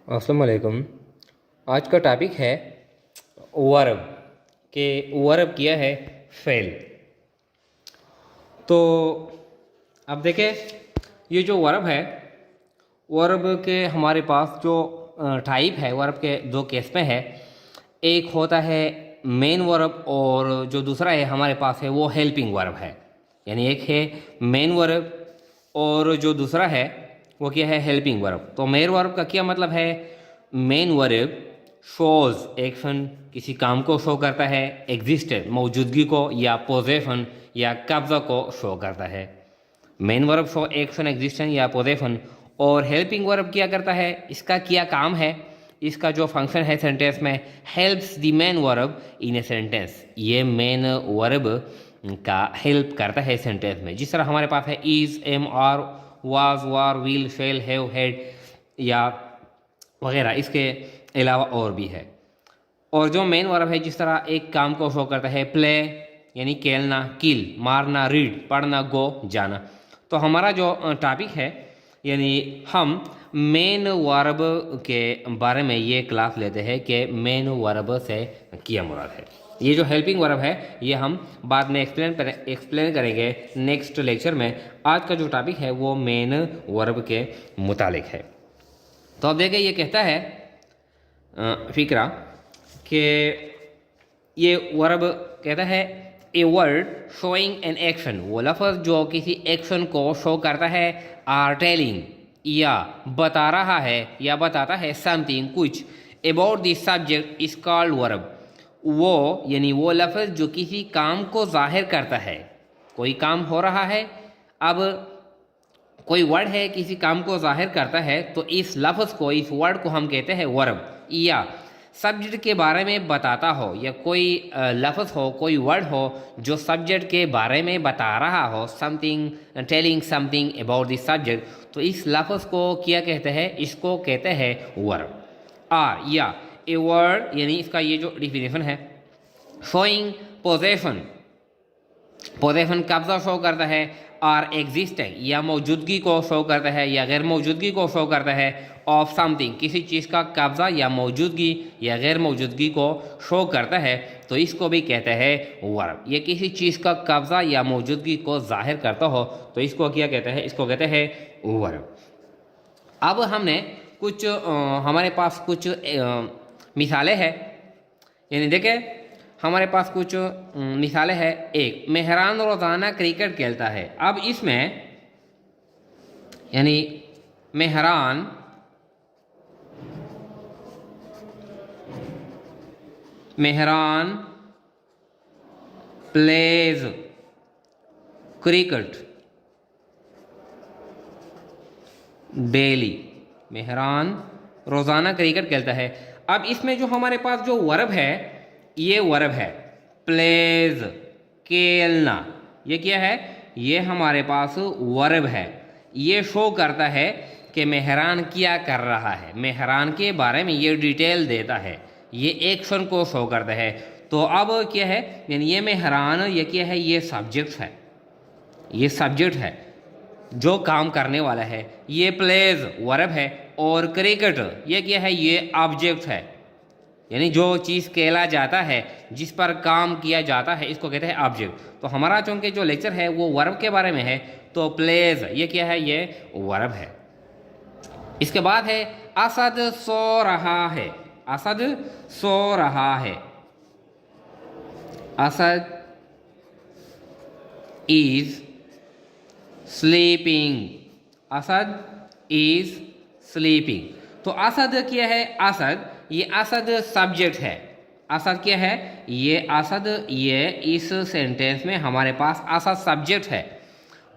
अस्सलाम वालेकुम। आज का टॉपिक है वर्ब के वर्ब किया है फेल। तो अब देखें, ये जो वर्ब है, वर्ब के हमारे पास जो टाइप है वर्ब के दो केस में है। एक होता है मेन वर्ब और जो दूसरा है हमारे पास है वो हेल्पिंग वर्ब है। यानी एक है मेन वर्ब और जो दूसरा है वो क्या है, हेल्पिंग वर्ब। तो मेन वर्ब का क्या मतलब है? मेन वर्ब शोज एक्शन, किसी काम को शो करता है, एग्जिस्टेंस मौजूदगी को, या पोजेशन या कब्जा को शो करता है। Main verb show action, existence या पोजेशन। और हेल्पिंग वर्ब क्या करता है, इसका क्या काम है, इसका जो फंक्शन है सेंटेंस में, helps the main verb in a sentence. ये मेन वर्ब का हेल्प करता है सेंटेंस में। जिस तरह हमारे पास है is, am, are, was, were, will, shall, have, had या वगैरह। इसके अलावा और भी है। और जो मेन वर्ब है, जिस तरह एक काम को शो करता है, प्ले यानी खेलना, किल मारना, रीड पढ़ना, गो जाना। तो हमारा जो टॉपिक है, यानी हम मेन वर्ब के बारे में ये क्लास लेते हैं कि मेन वर्ब से क्या मुराद है। ये जो हेल्पिंग वर्ब है ये हम बाद में एक्सप्लेन करेंगे नेक्स्ट लेक्चर में। आज का जो टॉपिक है वो मेन वर्ब के मुतालिक है। तो अब देखिए, ये कहता है फिक्रा कि ये वर्ब कहता है a word showing an action, वो लफ्ज़ जो किसी एक्शन को शो करता है, आर टेलिंग या बता रहा है या बताता है समथिंग कुछ, about the subject is called verb. वो यानी वो लफ्ज़ जो किसी काम को जाहिर करता है, कोई काम हो रहा है, अब कोई वर्ड है किसी काम को जाहिर करता है, तो इस लफ्ज़ को, इस वर्ड को हम कहते हैं वर्ब। या सब्जेक्ट के बारे में बताता हो, या कोई लफ्ज़ हो, कोई वर्ड हो जो सब्जेक्ट के बारे में बता रहा हो, something telling something about the subject, तो इस लफ्ज़ को क्या कहते हैं, इसको कहते हैं वर्ब। या ए वर्ड, यानी इसका ये जो डिफिनेशन है, शोइंग पोजेशन, पोजेशन कब्जा शो करता है, और एग्जिस्टेंस या मौजूदगी को शो करता है या गैर मौजूदगी को शो करता है, ऑफ समथिंग किसी चीज़ का कब्जा या मौजूदगी या गैर मौजूदगी को शो करता है, तो इसको भी कहते हैं वर्ब। ये किसी चीज़ का कब्जा या मौजूदगी को जाहिर करता हो तो इसको क्या कहते हैं, इसको कहते हैं वर्ब। अब हमने कुछ हमारे पास कुछ मिसालें हैं, यानी देखें हमारे पास कुछ मिसालें हैं। एक, मेहरान रोज़ाना क्रिकेट खेलता है। अब इसमें यानी Mehran pledge cricket daily. Mehran रोज़ाना क्रिकेट खेलता है। अब इसमें जो हमारे पास जो वर्ब है, ये वर्ब है प्लेज, खेलना। ये क्या है, ये हमारे पास वर्ब है। ये शो करता है कि मेहरान क्या कर रहा है, मेहरान के बारे में ये डिटेल देता है, ये एक्शन को शो करता है। तो अब क्या है, यानी ये मेहरान, ये क्या है, ये सब्जेक्ट है, ये सब्जेक्ट है जो काम करने वाला है। ये प्लेज वर्ब है, और क्रिकेट ये क्या है, ये ऑब्जेक्ट है, यानी जो चीज़ खेला जाता है, जिस पर काम किया जाता है, इसको कहते हैं ऑब्जेक्ट। तो हमारा चूंकि जो लेक्चर है वो वर्ब के बारे में है, तो प्लेज ये क्या है, ये वर्ब है। इसके बाद है असद सो रहा है। असद सो रहा है। Asad is sleeping. Asad is sleeping. तो असद क्या है, असद, ये असद सब्जेक्ट है। असद क्या है, ये असद, ये इस सेंटेंस में हमारे पास असद सब्जेक्ट है।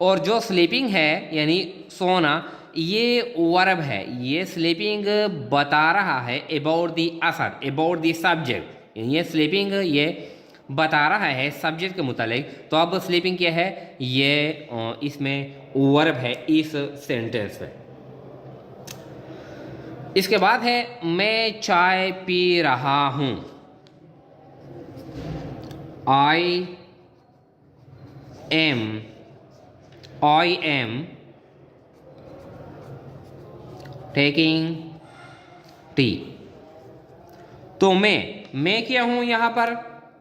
और जो स्लीपिंग है यानी सोना, ये वर्ब है। ये स्लीपिंग बता रहा है about the Asad, about the subject. ये स्लीपिंग ये बता रहा है सब्जेक्ट के मुतालिक। तो अब स्लीपिंग क्या है, ये इसमें वर्ब है इस सेंटेंस में। इसके बाद है मैं चाय पी रहा हूं। I am taking tea. तो मैं क्या हूं यहां पर,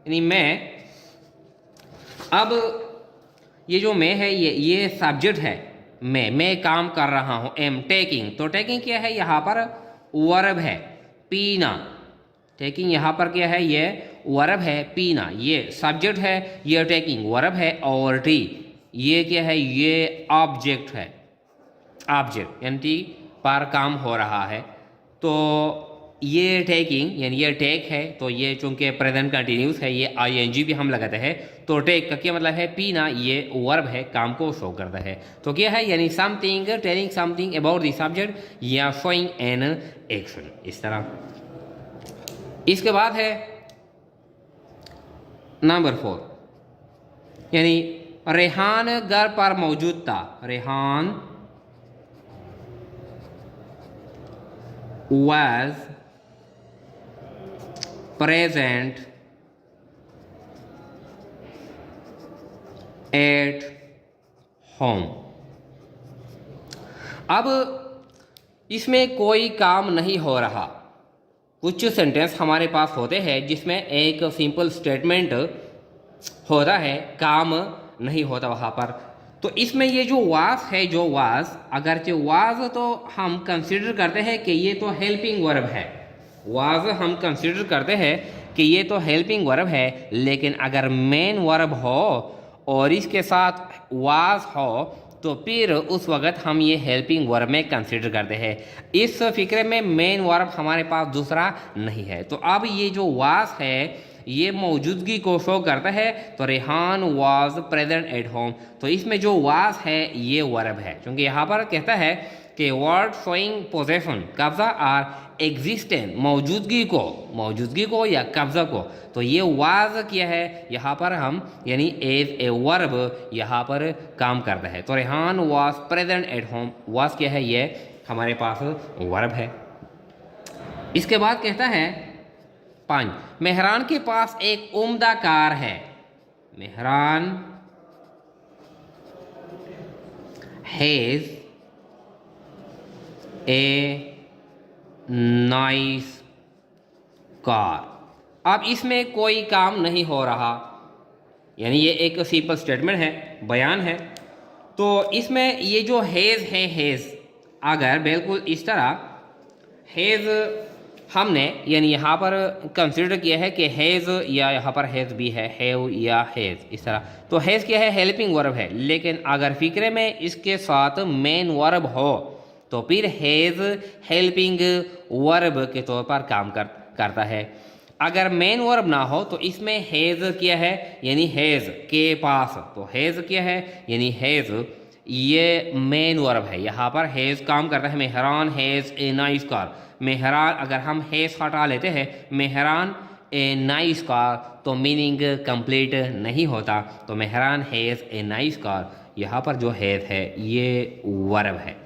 यानी मैं, अब ये जो मैं है ये सब्जेक्ट है, मैं काम कर रहा हूं, एम टेकिंग। तो टेकिंग क्या है यहां पर, वर्ब है, पीना। टेकिंग यहाँ पर क्या है, ये वर्ब है, पीना। ये सब्जेक्ट है, ये टेकिंग वर्ब है, और टी ये क्या है, ये ऑब्जेक्ट है, ऑब्जेक्ट यानी पर काम हो रहा है। तो ये टेकिंग यानी ये टेक है, तो ये चूंकि प्रेजेंट कंटिन्यूस है, ये आईएनजी भी हम लगाते हैं। तो टेक का क्या मतलब है, पीना, ये वर्ब है, काम को शो करता है। तो क्या है, यानी something, telling something about the subject या शोइंग एन एक्शन, इस तरह। इसके बाद है नंबर 4, यानी रेहान घर पर मौजूद था। Rehan was present at home। अब इसमें कोई काम नहीं हो रहा। कुछ सेंटेंस हमारे पास होते हैं जिसमें एक सिंपल स्टेटमेंट होता है, काम नहीं होता वहाँ पर। तो इसमें ये जो वास है, जो वास, अगरचे वास तो हम कंसिडर करते हैं कि ये तो हेल्पिंग वर्ब है। वास हम कंसिडर करते हैं कि ये तो हेल्पिंग वर्ब है, लेकिन अगर मेन वर्ब हो और इसके साथ वास हो तो फिर उस वक्त हम ये हेल्पिंग वर्ब में कंसिडर करते हैं। इस फिक्रे में मेन वर्ब हमारे पास दूसरा नहीं है। तो अब ये जो वास है ये मौजूदगी को शो करता है। तो Rehan was present at home, तो इसमें जो वाज है ये वर्ब है, क्योंकि यहाँ पर कहता है कि वर्ड शोइंग पोजेशन, कब्जा और एग्जिस्टेंस, मौजूदगी को या कब्जा को। तो ये वाज क्या है यहाँ पर हम, यानी एज ए वर्ब यहाँ पर काम करता है। तो Rehan was present at home, was क्या है, ये हमारे पास वर्ब है। इसके बाद कहता है 5, मेहरान के पास एक उम्दा कार है। Mehran has a nice car. अब इसमें कोई काम नहीं हो रहा, यानी ये एक सिंपल स्टेटमेंट है, बयान है। तो इसमें ये जो हैज है, हैज अगर बिल्कुल इस तरह हैज हमने यानी यहाँ पर कंसिडर किया है कि हैज़ या यहाँ पर हैज़ भी है, हैव या हैज़, इस तरह। तो हैज़ क्या है, हेल्पिंग वर्ब है, लेकिन अगर फिक्रे में इसके साथ मेन वर्ब हो तो फिर हैज़ हेल्पिंग वर्ब के तौर पर काम करता है। अगर मेन वर्ब ना हो तो इसमें हैज़ क्या है, यानी हैज़ के पास, तो हैज़ क्या है, यानी हैज़ ये मेन वर्ब है, यहाँ पर हैज़ काम करता है। Mehran has a nice car, Mehran अगर हम हैज़ हटा लेते हैं, मेहरान ए नाइस कार, तो मीनिंग कंप्लीट नहीं होता। तो Mehran has a nice car, यहाँ पर जो हैज़ है ये वर्ब है,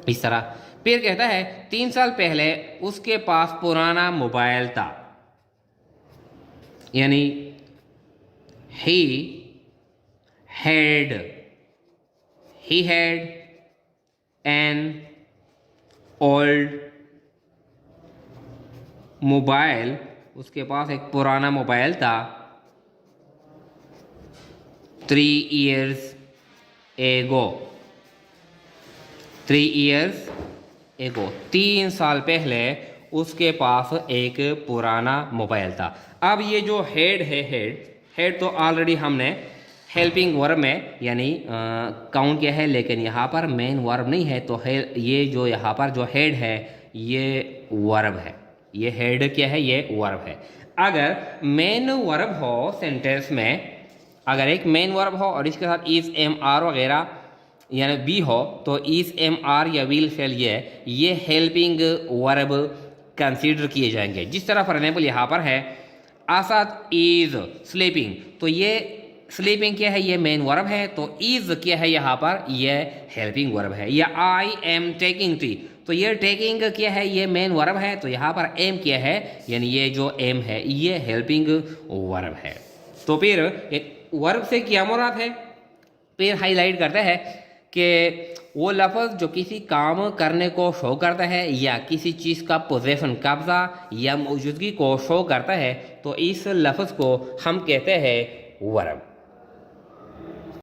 इस तरह। फिर कहता है 3 साल पहले उसके पास पुराना मोबाइल था, यानी he had an old mobile, उसके पास एक पुराना मोबाइल था। 3 years ago, 3 साल पहले उसके पास एक पुराना मोबाइल था। अब ये जो हेड है, हेड तो ऑलरेडी हमने हेल्पिंग वर्ब में यानी काउंट किया है, लेकिन यहाँ पर मेन वर्ब नहीं है। तो ये जो यहाँ पर जो हेड है ये वर्ब है, ये हेड क्या है, ये वर्ब है। अगर मेन वर्ब हो सेंटेंस में, अगर एक मेन वर्ब हो और इसके साथ इज, एम, आर वगैरह यानी बी हो, तो इज, एम, आर या विल, शेल ये हेल्पिंग वर्ब कंसीडर किए जाएंगे। जिस तरह फॉर एग्जाम्पल यहाँ पर है असद इज स्लीपिंग, तो ये स्लीपिंग क्या है, ये मेन वर्ब है। तो इज क्या है यहाँ पर, ये हेल्पिंग वर्ब है। या आई एम टेकिंग टी, तो ये टेकिंग क्या है, ये मेन वर्ब है। तो यहाँ पर एम क्या है, यानी ये जो एम है ये हेल्पिंग वर्ब है। तो फिर एक वर्ब से क्या मुराद है, फिर हाईलाइट करता है कि वो लफ्ज़ जो किसी काम करने को शो करता है या किसी चीज़ का पोजेशन कब्ज़ा या मौजूदगी को शो करता है, तो इस लफ्ज़ को हम कहते हैं वर्ब।